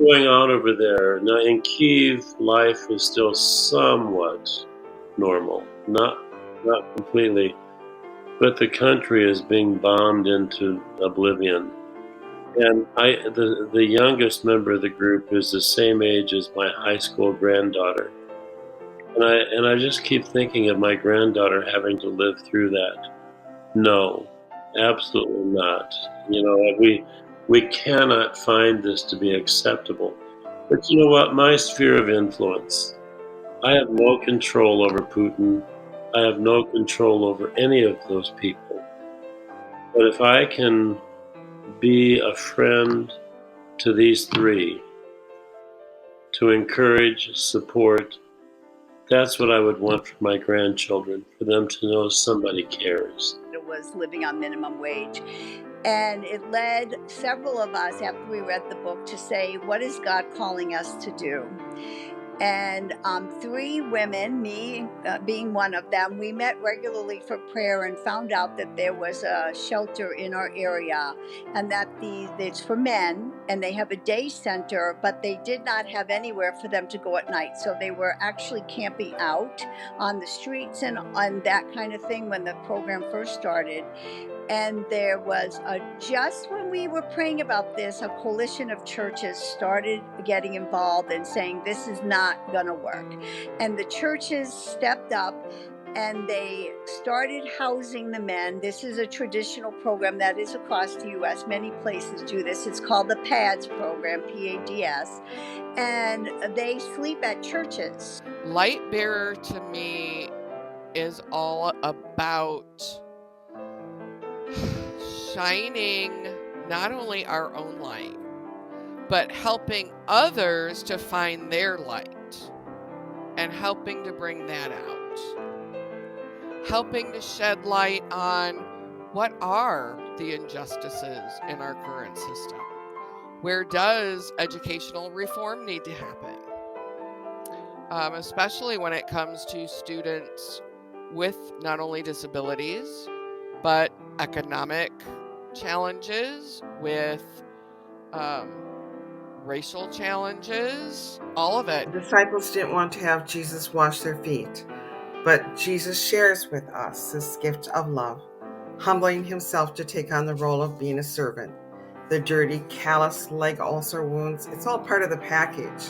going on over there? Now, in Kiev, life is still somewhat normal, not completely, but the country is being bombed into oblivion. And the youngest member of the group is the same age as my high school granddaughter. And I just keep thinking of my granddaughter having to live through that. No, absolutely not. You know, we cannot find this to be acceptable. But you know what? My sphere of influence, I have no control over Putin. I have no control over any of those people. But if I can be a friend to these three, to encourage, support, that's what I would want for my grandchildren, for them to know somebody cares. It was living on minimum wage. And it led several of us, after we read the book, to say, what is God calling us to do? And three women, me being one of them, we met regularly for prayer and found out that there was a shelter in our area, and that it's for men, and they have a day center, but they did not have anywhere for them to go at night. So they were actually camping out on the streets and on that kind of thing when the program first started. And there was just when we were praying about this, a coalition of churches started getting involved and saying, this is not going to work. And the churches stepped up and they started housing the men. This is a traditional program that is across the U.S. Many places do this. It's called the PADS program, PADS. And they sleep at churches. Light Bearer to me is all about shining not only our own light, but helping others to find their light and helping to bring that out. Helping to shed light on what are the injustices in our current system. Where does educational reform need to happen? Especially when it comes to students with not only disabilities, but economic challenges, with racial challenges, all of it. The disciples didn't want to have Jesus wash their feet, but Jesus shares with us this gift of love, humbling himself to take on the role of being a servant. The dirty, callous leg ulcer wounds, it's all part of the package.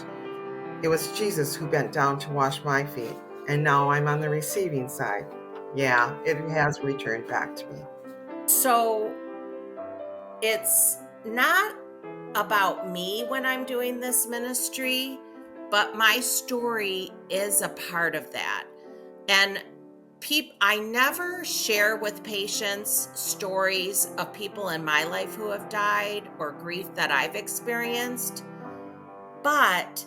It was Jesus who bent down to wash my feet, and now I'm on the receiving side. Yeah, it has returned back to me. So it's not about me when I'm doing this ministry, but my story is a part of that. And I never share with patients stories of people in my life who have died or grief that I've experienced, but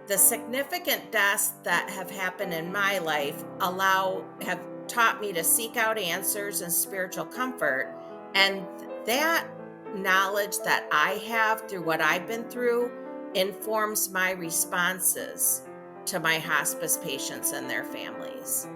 the significant deaths that have happened in my life have taught me to seek out answers and spiritual comfort. And that knowledge that I have through what I've been through informs my responses to my hospice patients and their families.